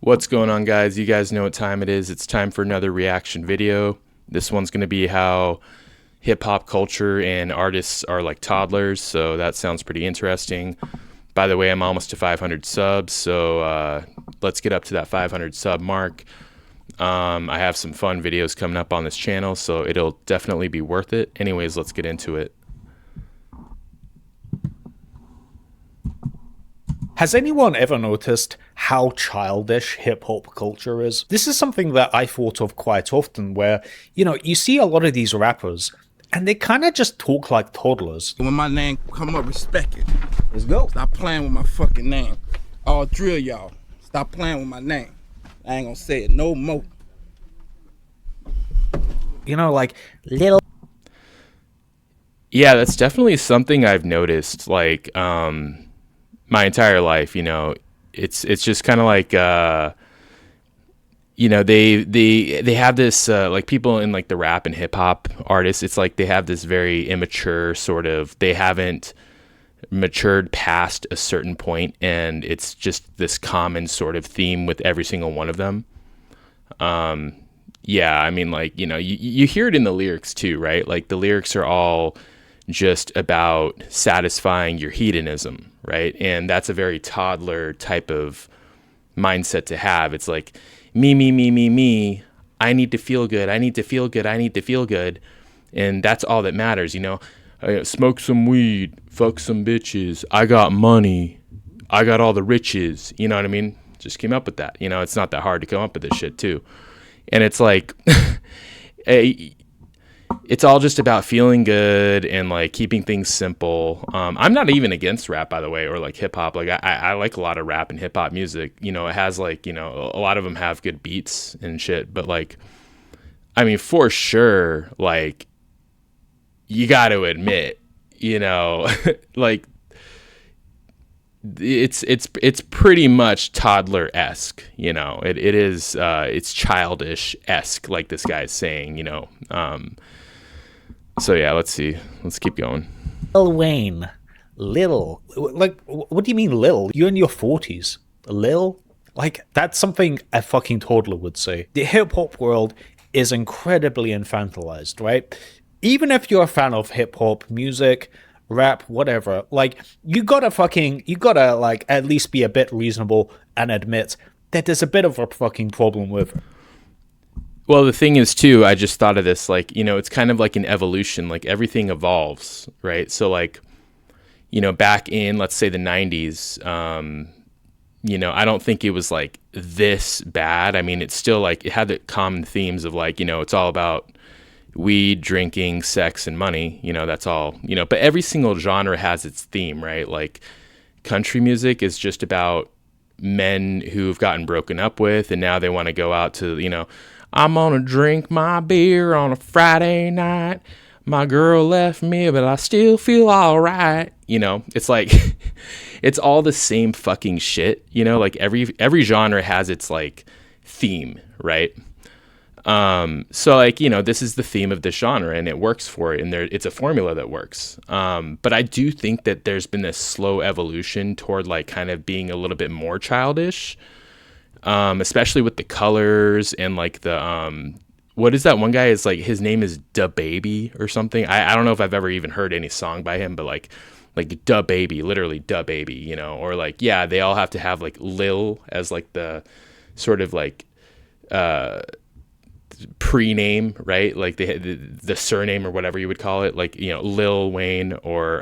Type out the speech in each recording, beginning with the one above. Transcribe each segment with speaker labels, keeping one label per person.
Speaker 1: What's going on, guys? You guys know what time it is. It's time for another reaction video. This one's going to be how hip hop culture and artists are like toddlers, so that sounds pretty interesting. By the way, I'm almost to 500 subs, so let's get up to that 500 sub mark. I have some fun videos coming up on this channel, so it'll definitely be worth it. Anyways, let's get into it.
Speaker 2: Has anyone ever noticed how childish hip hop culture is? This is something that I thought of quite often where, you see a lot of these rappers and they kind of just talk like toddlers.
Speaker 3: When my name come up, respect it.
Speaker 2: Let's go.
Speaker 3: Stop playing with my fucking name. I'll drill y'all. Stop playing with my name. I ain't gonna say it no more.
Speaker 2: Like little.
Speaker 1: Yeah, that's definitely something I've noticed, like, my entire life. It's just kind of like, they have this, like, people in like the rap and hip hop artists, it's like they have this very immature sort of, they haven't matured past a certain point, and it's just this common sort of theme with every single one of them. Yeah, I mean, like, you hear it in the lyrics too, right? Like, the lyrics are all just about satisfying your hedonism, right? And that's a very toddler type of mindset to have. It's like, me, me, me, me, me. I need to feel good. I need to feel good. I need to feel good. And that's all that matters, I smoke some weed, fuck some bitches. I got money. I got all the riches. You know what I mean? Just came up with that. It's not that hard to come up with this shit too. And it's like, it's all just about feeling good and like keeping things simple. I'm not even against rap, by the way, or like hip hop. Like I like a lot of rap and hip hop music. It has like, a lot of them have good beats and shit. But like, I mean, for sure, like, you got to admit, like, it's pretty much toddler-esque. It's childish-esque, like this guy's saying. So yeah, let's see. Let's keep going.
Speaker 2: Lil Wayne. Lil. Like, what do you mean Lil? You're in your 40s. Lil? Like, that's something a fucking toddler would say. The hip hop world is incredibly infantilized, right? Even if you're a fan of hip hop music, rap, whatever, like, you gotta like at least be a bit reasonable and admit that there's a bit of a fucking problem with it.
Speaker 1: Well, the thing is too, I just thought of this, like, it's kind of like an evolution, like everything evolves, right? So like, back in, let's say, the 90s, I don't think it was like this bad. I mean, it's still like, it had the common themes of like, it's all about weed, drinking, sex, and money, that's all, but every single genre has its theme, right? Like, country music is just about men who've gotten broken up with, and now they want to go out to, I'm gonna drink my beer on a Friday night. My girl left me, but I still feel all right. It's like, it's all the same fucking shit. Like every genre has its like theme, right? So like, this is the theme of this genre, and it works for it, and it's a formula that works. But I do think that there's been this slow evolution toward like kind of being a little bit more childish. Especially with the colors and like the what is that one guy, is like, his name is Da Baby or something. I don't know if I've ever even heard any song by him, but like Da Baby, literally Da Baby, or like, yeah, they all have to have like Lil as like the sort of like pre-name, right? Like the surname or whatever you would call it, like, Lil Wayne, or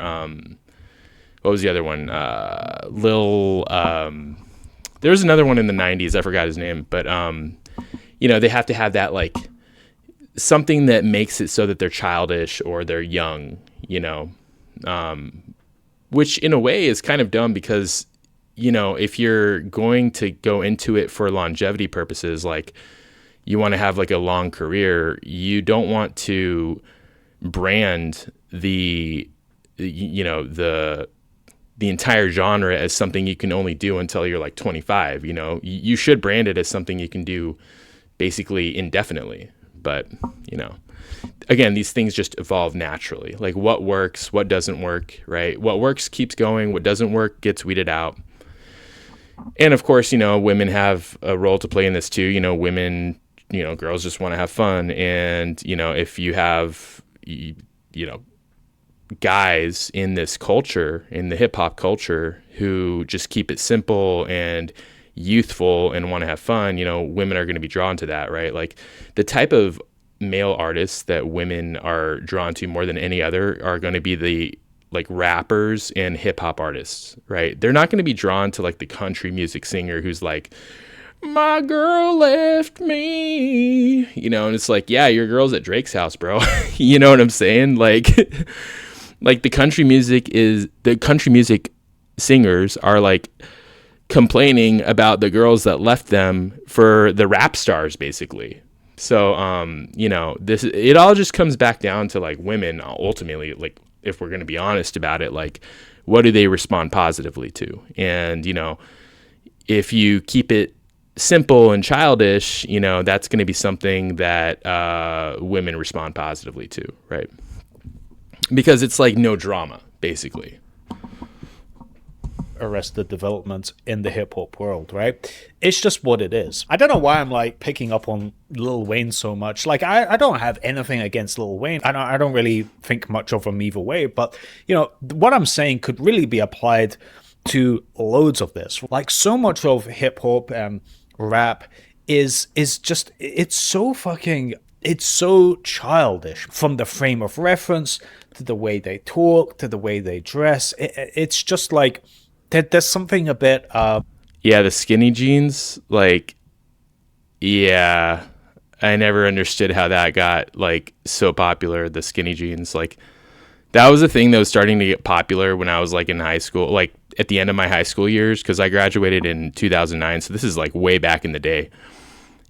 Speaker 1: what was the other one, Lil there's another one in the 90s, I forgot his name, but they have to have that like something that makes it so that they're childish or they're young, which in a way is kind of dumb, because if you're going to go into it for longevity purposes, like, you want to have like a long career, you don't want to brand the entire genre as something you can only do until you're like 25. You should brand it as something you can do basically indefinitely. But again, these things just evolve naturally. Like, what works, what doesn't work, right? What works keeps going, what doesn't work gets weeded out. And of course, women have a role to play in this too. Women, girls just want to have fun. And, if you have, guys in this culture, in the hip hop culture, who just keep it simple and youthful and want to have fun, women are going to be drawn to that, right? Like the type of male artists that women are drawn to more than any other are going to be the like rappers and hip hop artists, right? They're not going to be drawn to like the country music singer who's like, my girl left me, and it's like, yeah, your girl's at Drake's house, bro. You know what I'm saying? Like, like the country music singers are like complaining about the girls that left them for the rap stars, basically. So, it all just comes back down to like women ultimately, like if we're going to be honest about it, like what do they respond positively to? And, if you keep it simple and childish, that's going to be something that women respond positively to, right? Because it's like no drama, basically.
Speaker 2: Arrested development in the hip hop world, right? It's just what it is. I don't know why I'm like picking up on Lil Wayne so much. Like I don't have anything against Lil Wayne. I don't really think much of him either way, but what I'm saying could really be applied to loads of this. Like so much of hip hop and rap is just it's so childish, from the frame of reference to the way they talk to the way they dress. It's just like there's something a bit
Speaker 1: yeah, the skinny jeans, like, yeah, I never understood how that got like so popular. The skinny jeans, like that was a thing that was starting to get popular when I was like in high school, like at the end of my high school years, because I graduated in 2009, so this is like way back in the day.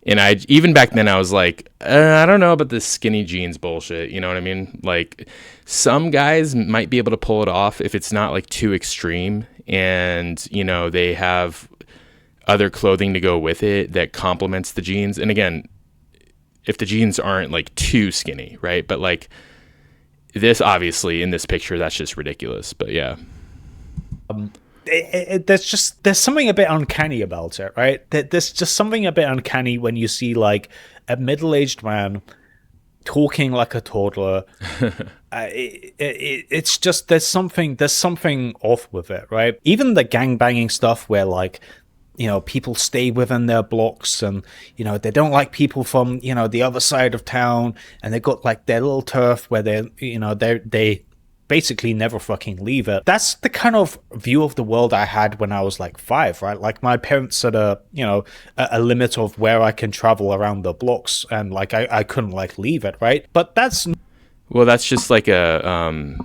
Speaker 1: And even back then I was like, I don't know about this skinny jeans bullshit. You know what I mean? Like some guys might be able to pull it off if it's not like too extreme and, they have other clothing to go with it that complements the jeans. And again, if the jeans aren't like too skinny, right? But like this, obviously in this picture, that's just ridiculous. But yeah.
Speaker 2: There's something a bit uncanny about it, right? There's just something a bit uncanny when you see like a middle-aged man talking like a toddler. It's just there's something off with it, right? Even the gangbanging stuff where like people stay within their blocks and they don't like people from the other side of town, and they got like their little turf where they basically never fucking leave it. That's the kind of view of the world I had when I was like 5, right? Like my parents set a limit of where I can travel around the blocks, and like I couldn't like leave it, right? But that's
Speaker 1: just like to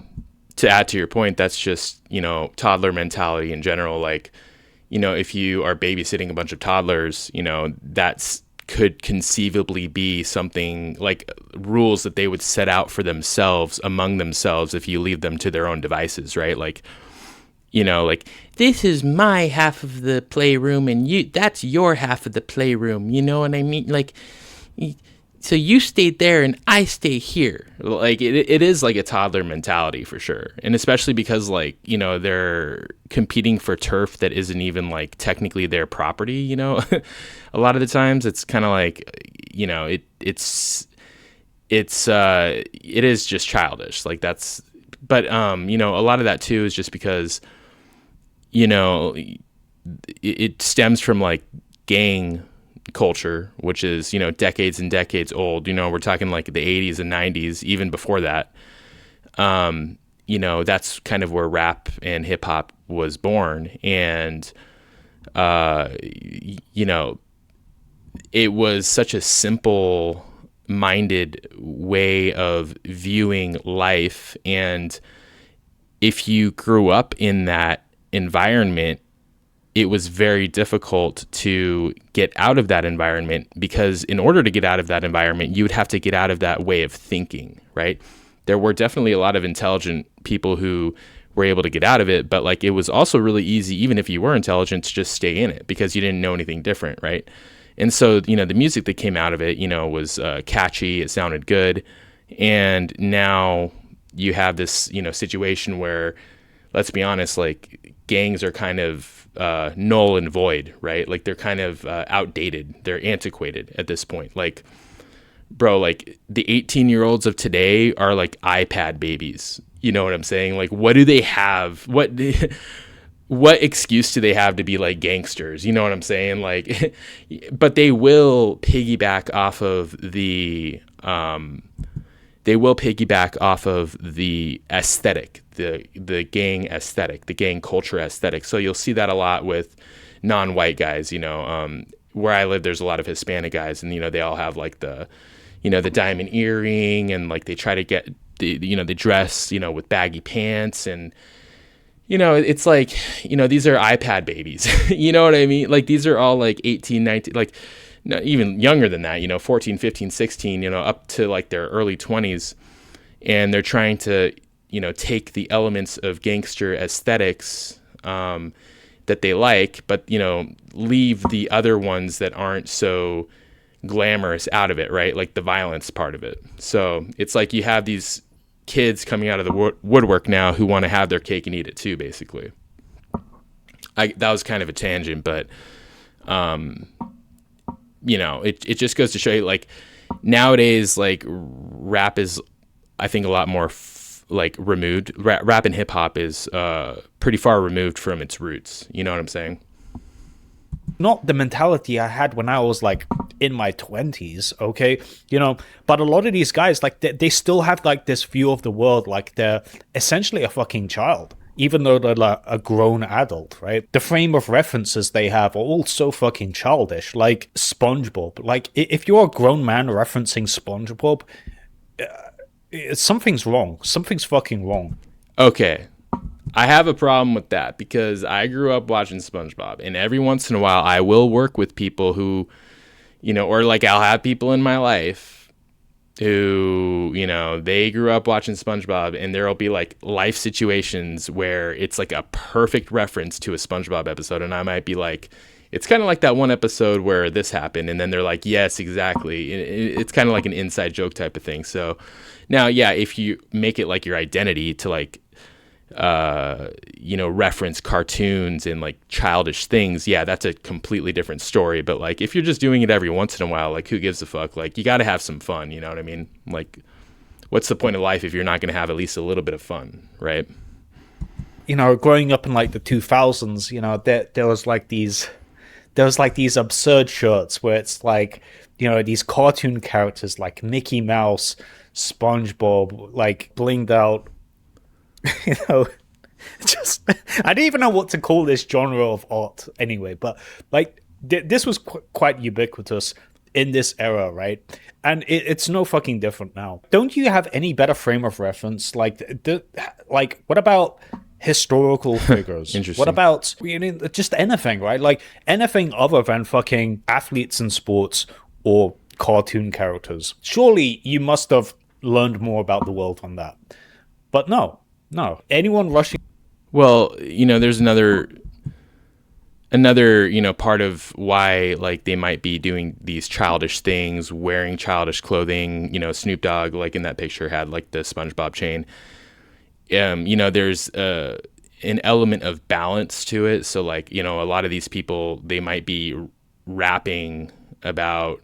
Speaker 1: add to your point, that's just, toddler mentality in general. Like, if you are babysitting a bunch of toddlers, that's could conceivably be something like rules that they would set out for themselves among themselves if you leave them to their own devices, right? Like, like this is my half of the playroom and that's your half of the playroom. You know what I mean? Like, so you stayed there and I stay here. Like it is like a toddler mentality for sure. And especially because like, they're competing for turf that isn't even like technically their property, a lot of the times it's kind of like, it is just childish. Like that's, but, a lot of that too is just because, it stems from like gang culture, which is decades and decades old. We're talking like the 80s and 90s, even before that. That's kind of where rap and hip hop was born, and it was such a simple minded way of viewing life, and if you grew up in that environment, it was very difficult to get out of that environment, because in order to get out of that environment, you would have to get out of that way of thinking, right? There were definitely a lot of intelligent people who were able to get out of it, but like it was also really easy, even if you were intelligent, to just stay in it because you didn't know anything different, right? And so, the music that came out of it, was catchy, it sounded good, and now you have this, situation where, let's be honest, like gangs are kind of null and void, right? Like they're kind of outdated, they're antiquated at this point. Like, bro, like the 18-year-olds of today are like iPad babies. You know what I'm saying? Like, what do they have? What excuse do they have to be like gangsters? You know what I'm saying? Like, but they will piggyback off of the aesthetic, the gang aesthetic, the gang culture aesthetic. So you'll see that a lot with non-white guys. Where I live, there's a lot of Hispanic guys, and they all have like the diamond earring, and like they try to get they dress with baggy pants, and it's like these are iPad babies. You know what I mean? Like these are all like 18, 19, like no, even younger than that, 14, 15, 16, up to like their early 20s, and they're trying to take the elements of gangster aesthetics that they like, but leave the other ones that aren't so glamorous out of it, right? Like the violence part of it. So it's like you have these kids coming out of the woodwork now who want to have their cake and eat it too, basically. That was kind of a tangent, but it just goes to show you, like, nowadays, like, rap is, I think, a lot more like removed. Rap and hip hop is pretty far removed from its roots. You know what I'm saying?
Speaker 2: Not the mentality I had when I was like in my 20s, okay? But a lot of these guys, like, they still have like this view of the world like they're essentially a fucking child, even though they're like a grown adult, right? The frame of references they have are all so fucking childish, like SpongeBob. Like, if you're a grown man referencing SpongeBob, something's wrong. Something's fucking wrong.
Speaker 1: Okay. I have a problem with that because I grew up watching SpongeBob, and every once in a while I will work with people who, or like I'll have people in my life who, they grew up watching SpongeBob, and there'll be like life situations where it's like a perfect reference to a SpongeBob episode. And I might be like, it's kind of like that one episode where this happened. And then they're like, yes, exactly. It's kind of like an inside joke type of thing. So now, yeah, if you make it like your identity to like, reference cartoons and like childish things, yeah, that's a completely different story. But like, if you're just doing it every once in a while, like, who gives a fuck? Like, you got to have some fun. You know what I mean? Like, what's the point of life if you're not going to have at least a little bit of fun, right?
Speaker 2: Growing up in like the 2000s, there was like these absurd shirts where it's like, these cartoon characters like Mickey Mouse, SpongeBob, like blinged out. Just I don't even know what to call this genre of art anyway, but like this was quite ubiquitous in this era, right? And it's no fucking different now. Don't you have any better frame of reference? Like, what about historical figures?
Speaker 1: Interesting.
Speaker 2: What about just anything, right? Like anything other than fucking athletes in sports or cartoon characters. Surely you must have learned more about the world on that. But no. Anyone rushing?
Speaker 1: Well, there's another part of why, like, they might be doing these childish things, wearing childish clothing. Snoop Dogg, like in that picture, had like the SpongeBob chain. There's an element of balance to it. So like, a lot of these people, they might be rapping about,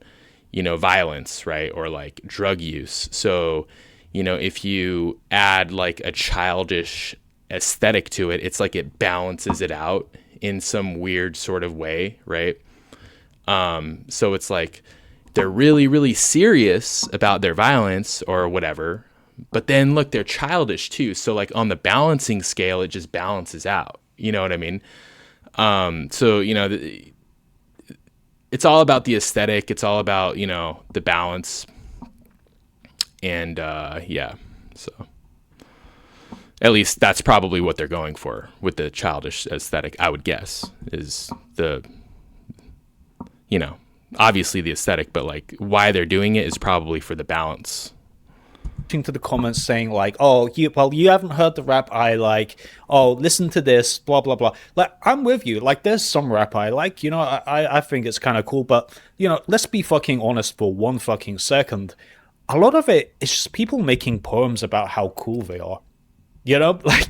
Speaker 1: violence, right? Or like drug use. So, if you add like a childish aesthetic to it, it's like it balances it out in some weird sort of way, right? So it's like they're really, really serious about their violence or whatever, but then look, they're childish too. So like on the balancing scale, it just balances out. You know what I mean? So, it's all about the aesthetic. It's all about, the balance. And so at least that's probably what they're going for with the childish aesthetic, I would guess, is obviously the aesthetic, but like why they're doing it is probably for the balance.
Speaker 2: To the comments saying like, oh, you haven't heard the rap I like, oh, listen to this, blah blah blah. Like, I'm with you. Like, there's some rap I like, I think it's kind of cool, but let's be fucking honest for one fucking second. A lot of it is just people making poems about how cool they are. Like,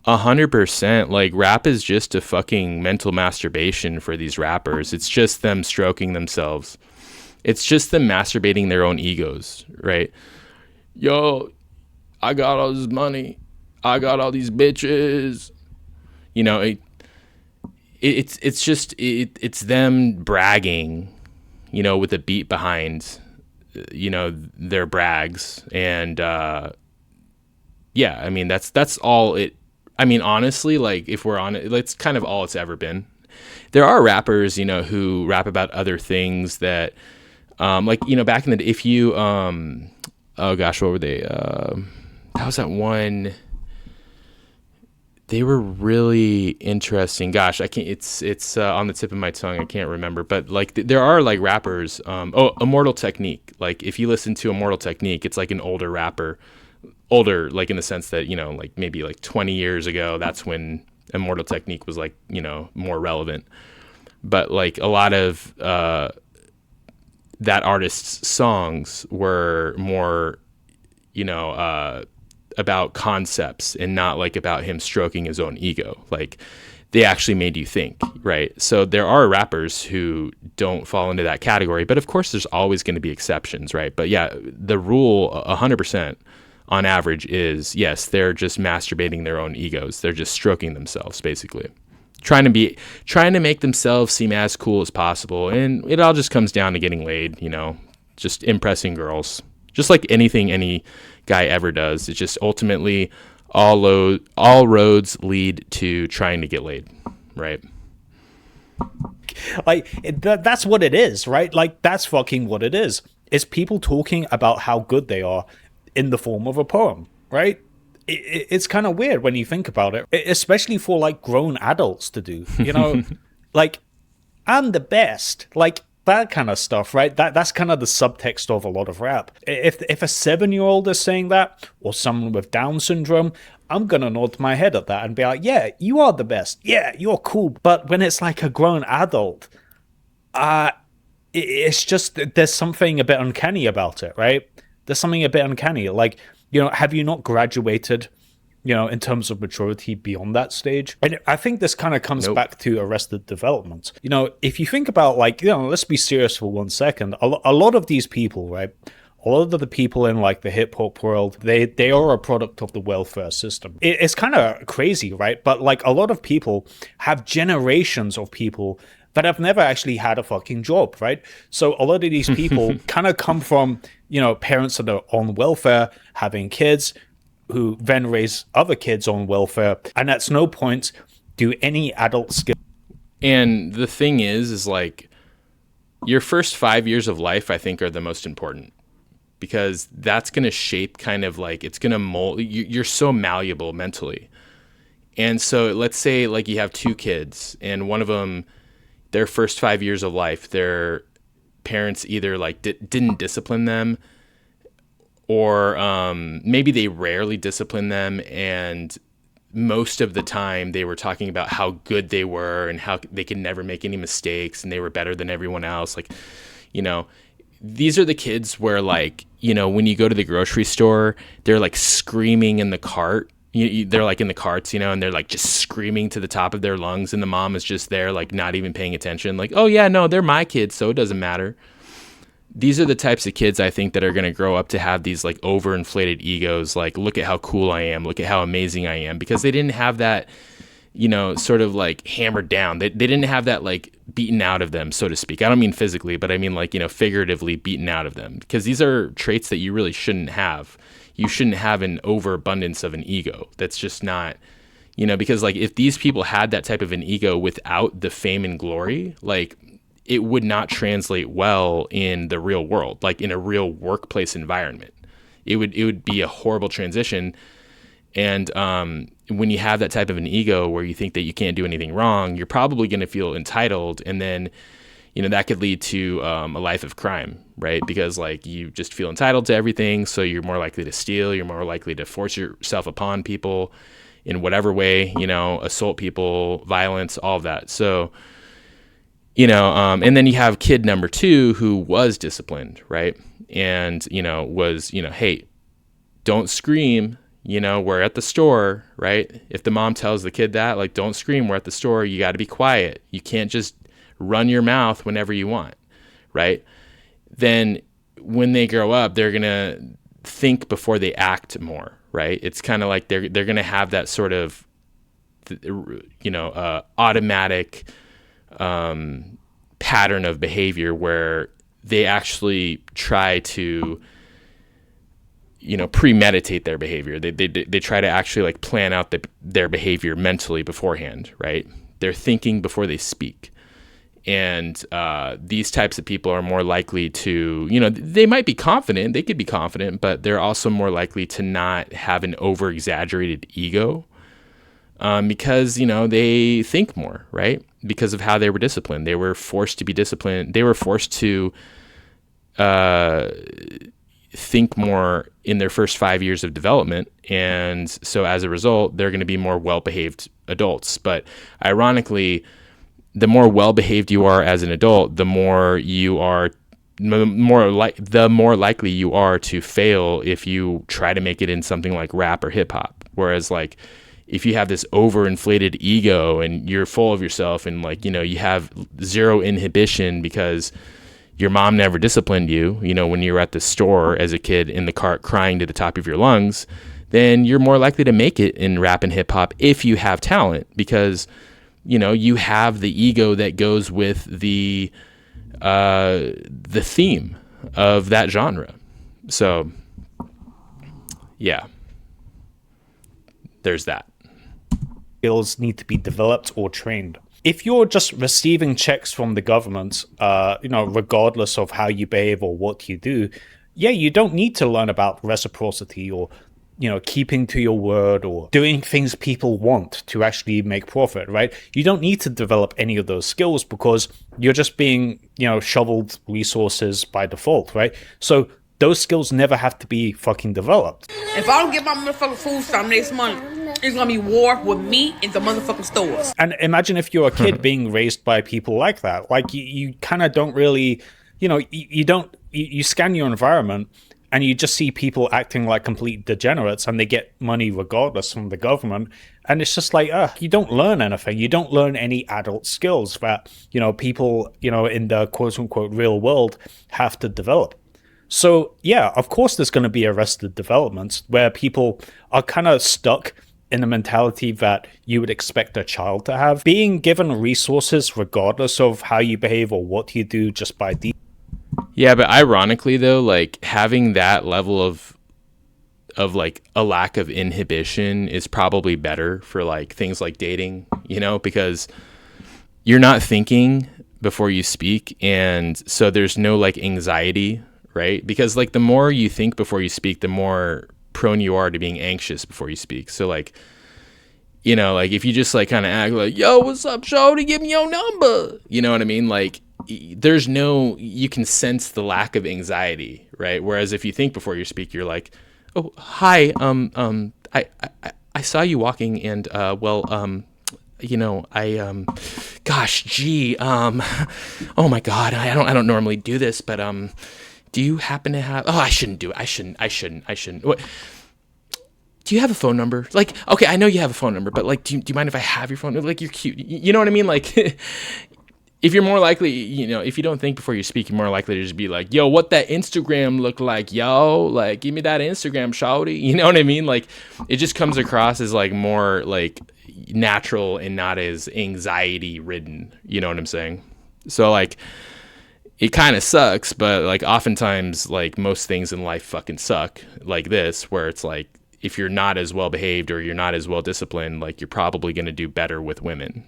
Speaker 1: 100%. Like, rap is just a fucking mental masturbation for these rappers. It's just them stroking themselves. It's just them masturbating their own egos, right? Yo, I got all this money. I got all these bitches. You know, it's them bragging, you know, with a beat behind, you know, their brags. And yeah, I mean, that's all it. I mean, honestly, like, if we're on it, it's kind of all it's ever been. There are rappers, you know, who rap about other things that, like, you know, back in the day, if you, oh gosh, what were they? That was that one. They were really interesting. Gosh, I can't. It's on the tip of my tongue. I can't remember. But like, there are like rappers. Immortal Technique. Like, if you listen to Immortal Technique, it's like an older rapper. Older, like, in the sense that, you know, like maybe like 20 years ago, that's when Immortal Technique was, like, you know, more relevant. But like, a lot of that artist's songs were more, you know, about concepts and not like about him stroking his own ego. Like, they actually made you think, right? So there are rappers who don't fall into that category, but of course there's always going to be exceptions, right? But yeah, the rule 100% on average is, yes, they're just masturbating their own egos. They're just stroking themselves, basically, trying to make themselves seem as cool as possible. And it all just comes down to getting laid, you know, just impressing girls, just like anything any guy ever does. It's just ultimately all roads lead to trying to get laid, right?
Speaker 2: Like, that's what it is, right? Like, that's fucking what it is. It's people talking about how good they are in the form of a poem, right? It's kind of weird when you think about it, especially for like grown adults to do, you know, like, I'm the best, like that kind of stuff, right? That's kind of the subtext of a lot of rap. If a 7-year-old is saying that, or someone with Down syndrome, I'm gonna nod my head at that and be like, yeah, you are the best, yeah, you're cool. But when it's like a grown adult, it's just, there's something a bit uncanny about it, right? There's something a bit uncanny. Like, you know, have you not graduated, you know, in terms of maturity beyond that stage? And I think this kind of comes back to Arrested Development. You know, if you think about, like, you know, let's be serious for 1 second. A lot of these people, right? A lot of the people in like the hip hop world, they are a product of the welfare system. It's kind of crazy, right? But like, a lot of people have generations of people that have never actually had a fucking job, right? So a lot of these people kind of come from, you know, parents that are on welfare, having kids, who then raise other kids on welfare, and at no point do any adult skill.
Speaker 1: And the thing is like, your first 5 years of life, I think, are the most important, because that's going to shape kind of like, it's going to mold. You're so malleable mentally. And so let's say like you have 2 kids, and one of them, their first 5 years of life, their parents either like didn't discipline them, or maybe they rarely discipline them, and most of the time they were talking about how good they were and how they could never make any mistakes and they were better than everyone else. Like, you know, these are the kids where, like, you know, when you go to the grocery store, they're like screaming in the cart. They're like in the carts, you know, and they're like just screaming to the top of their lungs, and the mom is just there, like, not even paying attention. Like, oh yeah, no, they're my kids, so it doesn't matter. These are the types of kids, I think, that are going to grow up to have these like overinflated egos. Like, look at how cool I am. Look at how amazing I am. Because they didn't have that, you know, sort of like hammered down. They didn't have that like beaten out of them, so to speak. I don't mean physically, but I mean like, you know, figuratively beaten out of them. Because these are traits that you really shouldn't have. You shouldn't have an overabundance of an ego. That's just not, you know, because like, if these people had that type of an ego without the fame and glory, like, it would not translate well in the real world, like in a real workplace environment. It would be a horrible transition. And when you have that type of an ego where you think that you can't do anything wrong, you're probably going to feel entitled. And then, you know, that could lead to a life of crime, right? Because like, you just feel entitled to everything. So you're more likely to steal. You're more likely to force yourself upon people in whatever way, you know, assault people, violence, all of that. So, you know, and then you have kid number 2 who was disciplined, right? And, you know, was, you know, hey, don't scream, we're at the store, right? If the mom tells the kid that, like, don't scream, we're at the store, you got to be quiet. You can't just run your mouth whenever you want, right? Then when they grow up, they're going to think before they act more, right? It's kind of like they're going to have that sort of, automatic pattern of behavior where they actually try to, premeditate their behavior. They try to actually like plan out their behavior mentally beforehand, right? They're thinking before they speak. And these types of people are more likely to, they might be confident, they could be confident, but they're also more likely to not have an over-exaggerated ego because, they think more, right? Because of how they were disciplined. They were forced to be disciplined. They were forced to think more in their first 5 years of development. And so as a result, they're going to be more well-behaved adults. But ironically, the more well-behaved you are as an adult, the more likely you are to fail if you try to make it in something like rap or hip hop. Whereas like if you have this overinflated ego and you're full of yourself and like, you have zero inhibition because your mom never disciplined you, when you were at the store as a kid in the cart crying to the top of your lungs, then you're more likely to make it in rap and hip hop if you have talent because you have the ego that goes with the theme of that genre. So, yeah, there's that.
Speaker 2: Skills need to be developed or trained. If you're just receiving checks from the government, regardless of how you behave or what you do, you don't need to learn about reciprocity or keeping to your word or doing things people want to actually make profit, right? You don't need to develop any of those skills because you're just being, shoveled resources by default, right? So those skills never have to be fucking developed.
Speaker 4: If I don't get my motherfucking food stamp next month, it's gonna be war with me in the motherfucking stores.
Speaker 2: And imagine if you're a kid being raised by people like that. Like you kind of don't really, you scan your environment and you just see people acting like complete degenerates and they get money regardless from the government. And it's just like, you don't learn anything. You don't learn any adult skills that, people, in the quote unquote real world have to develop. So yeah, of course there's going to be arrested developments where people are kind of stuck in the mentality that you would expect a child to have. Being given resources regardless of how you behave or what you do just by default.
Speaker 1: Yeah, but ironically though, like having that level of like a lack of inhibition is probably better for like things like dating, because you're not thinking before you speak, and so there's no like anxiety, right? Because like the more you think before you speak, the more prone you are to being anxious before you speak. So like, like if you just like kind of act like, yo, what's up, shorty, give me your number, you know what I mean? Like you can sense the lack of anxiety, right? Whereas if you think before you speak, you're like, oh, hi, I saw you walking and gosh, gee, oh my God, I don't normally do this, but do you happen to have? Oh, I shouldn't do it. I shouldn't. What? Do you have a phone number? Like, okay, I know you have a phone number, but like, do you mind if I have your phone number? Like, you're cute. You know what I mean? Like, if you're more likely, if you don't think before you speak, you're more likely to just be like, yo, what that Instagram look like, yo? Like, give me that Instagram, shawty. You know what I mean? Like, it just comes across as like more like natural and not as anxiety ridden. You know what I'm saying? So like, it kind of sucks, but like oftentimes like most things in life fucking suck like this, where it's like if you're not as well behaved or you're not as well disciplined, like you're probably going to do better with women,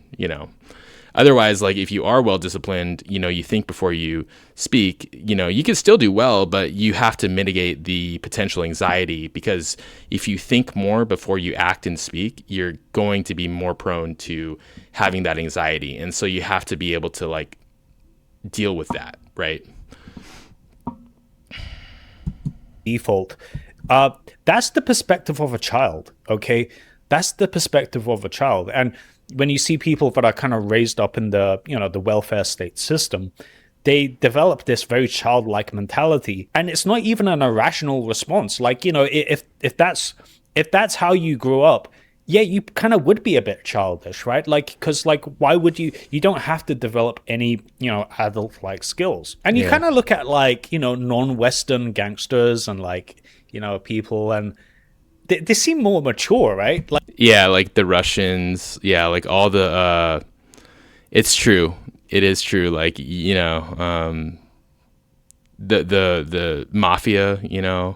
Speaker 1: Otherwise, like if you are well disciplined, you think before you speak, you can still do well, but you have to mitigate the potential anxiety, because if you think more before you act and speak, you're going to be more prone to having that anxiety. And so you have to be able to like deal with that, right?
Speaker 2: Default. That's the perspective of a child, okay? That's the perspective of a child. And when you see people that are kind of raised up in the, the welfare state system, they develop this very childlike mentality. And it's not even an irrational response. Like, if that's if that's how you grew up, yeah, you kind of would be a bit childish, right? Like, because like, why would you don't have to develop any, adult like skills. And you kind of look at like, non-Western gangsters and like, people, and they seem more mature, right? Like,
Speaker 1: yeah, like the Russians, yeah, like all the it's true. It is true. Like, the mafia, yeah.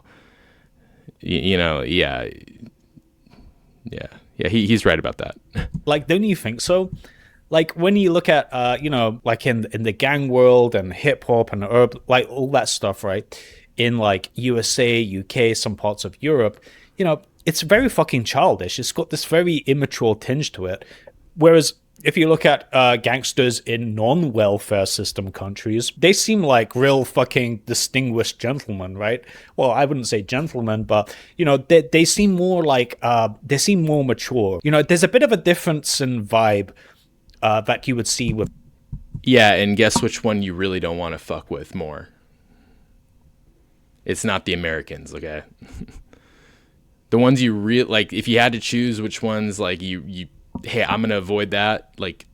Speaker 1: He's right about that.
Speaker 2: like, don't you think so? Like when you look at, like in the gang world and hip hop and like all that stuff, right? In like USA, UK, some parts of Europe, it's very fucking childish. It's got this very immature tinge to it. Whereas if you look at gangsters in non-welfare system countries, they seem like real fucking distinguished gentlemen, right? Well, I wouldn't say gentlemen, but, they seem more like, they seem more mature. There's a bit of a difference in vibe that you would see with...
Speaker 1: Yeah, and guess which one you really don't want to fuck with more? It's not the Americans, okay? The ones you really... Like, if you had to choose which ones, like, you hey, I'm going to avoid that, like,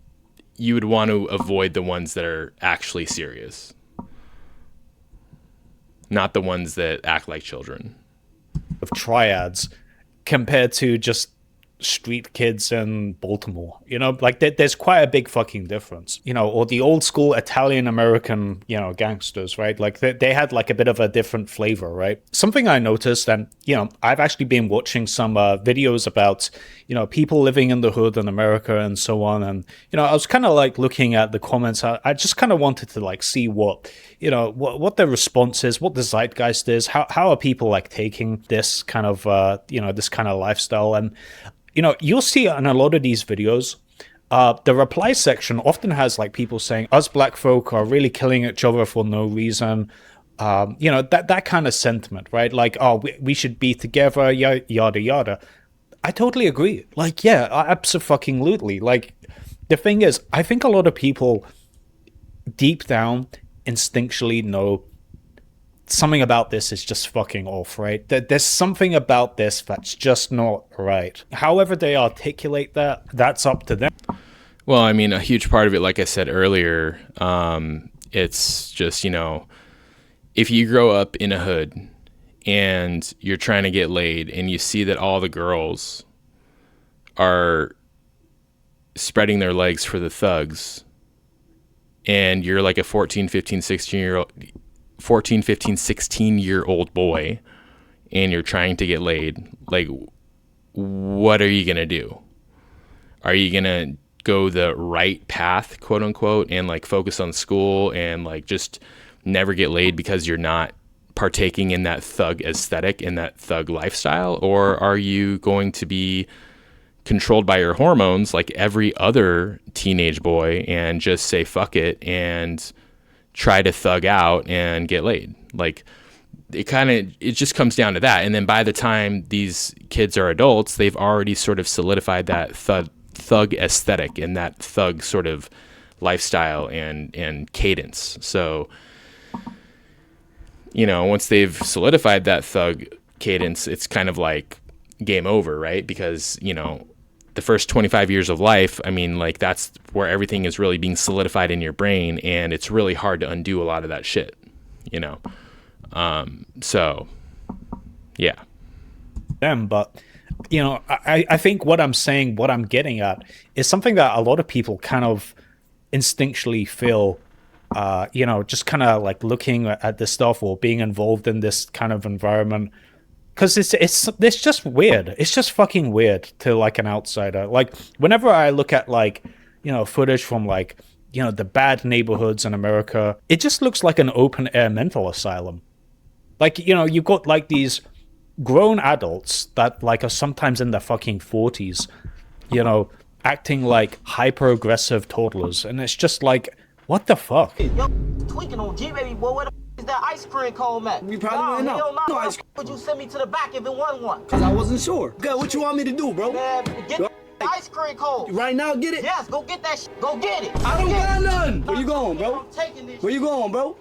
Speaker 1: you would want to avoid the ones that are actually serious. Not the ones that act like children.
Speaker 2: Of triads compared to just street kids in Baltimore, like there's quite a big fucking difference, or the old school Italian American, gangsters, right? Like they had like a bit of a different flavor, right? Something I noticed, and I've actually been watching some videos about people living in the hood in America and so on, and I was kind of like looking at the comments. I just kind of wanted to like see what what the response is, what the zeitgeist is, how are people like taking this kind of this kind of lifestyle. And you'll see in a lot of these videos, the reply section often has like people saying, us black folk are really killing each other for no reason. That kind of sentiment, right? Like, oh, we should be together, yada, yada. I totally agree. Like, yeah, abso-fucking-lutely. Like, the thing is, I think a lot of people deep down instinctually know something about this is just fucking off, right? There's something about this that's just not right. However they articulate that, that's up to them.
Speaker 1: Well, I mean, a huge part of it, like I said earlier, it's just, if you grow up in a hood and you're trying to get laid and you see that all the girls are spreading their legs for the thugs and you're like a 14, 15, 16-year-old boy and you're trying to get laid, like, what are you going to do? Are you going to go the right path, quote unquote, and like focus on school and like just never get laid because you're not partaking in that thug aesthetic and that thug lifestyle? Or are you going to be controlled by your hormones like every other teenage boy and just say fuck it and try to thug out and get laid? Like, it just comes down to that. And then by the time these kids are adults, they've already sort of solidified that thug aesthetic and that thug sort of lifestyle and cadence. So, once they've solidified that thug cadence, it's kind of like game over, right? Because, the first 25 years of life, I mean, like, that's where everything is really being solidified in your brain, and it's really hard to undo a lot of that shit, so, yeah.
Speaker 2: But, I think what I'm saying, what I'm getting at, is something that a lot of people kind of instinctually feel, just kind of like looking at this stuff or being involved in this kind of environment. Because it's just weird. It's just fucking weird to like an outsider. Like whenever I look at like, footage from like, the bad neighborhoods in America, it just looks like an open air mental asylum. Like, you've got like these grown adults that like are sometimes in their fucking 40s, acting like hyper aggressive toddlers. And it's just like, what the fuck?
Speaker 5: Hey, yo, tweaking on G baby boy. Where the is that ice cream cone at?
Speaker 6: We probably went out.
Speaker 5: No ice cream. Would you send me to the back if it wasn't one?
Speaker 6: Cause I wasn't sure. Okay, what you want me to do, bro?
Speaker 5: Man, get the ice cream cone.
Speaker 6: Right now, get it?
Speaker 5: Yes, go get that shit. Go get it.
Speaker 6: I don't got none. Where you going, bro?
Speaker 5: I'm taking this.
Speaker 6: Where you going, bro?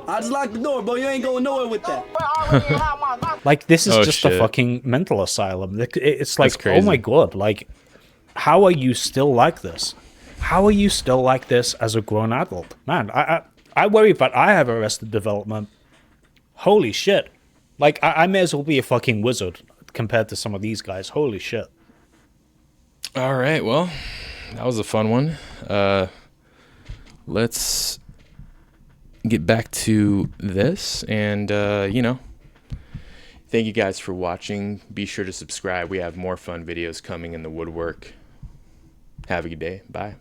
Speaker 6: I just locked the door, bro. You ain't going nowhere with that.
Speaker 5: Bro, I already have my knock.
Speaker 2: Like, this is
Speaker 1: Oh,
Speaker 2: just
Speaker 1: shit.
Speaker 2: a fucking mental asylum. It's like,
Speaker 1: That's crazy.
Speaker 2: oh my god, like, how are you still like this? How are you still like this as a grown adult? Man, I worry about I have Arrested Development. Holy shit. Like, I may as well be a fucking wizard compared to some of these guys. Holy shit.
Speaker 1: All right, well, that was a fun one. Let's get back to this, and thank you guys for watching. Be sure to subscribe. We have more fun videos coming in the woodwork. Have a good day. Bye.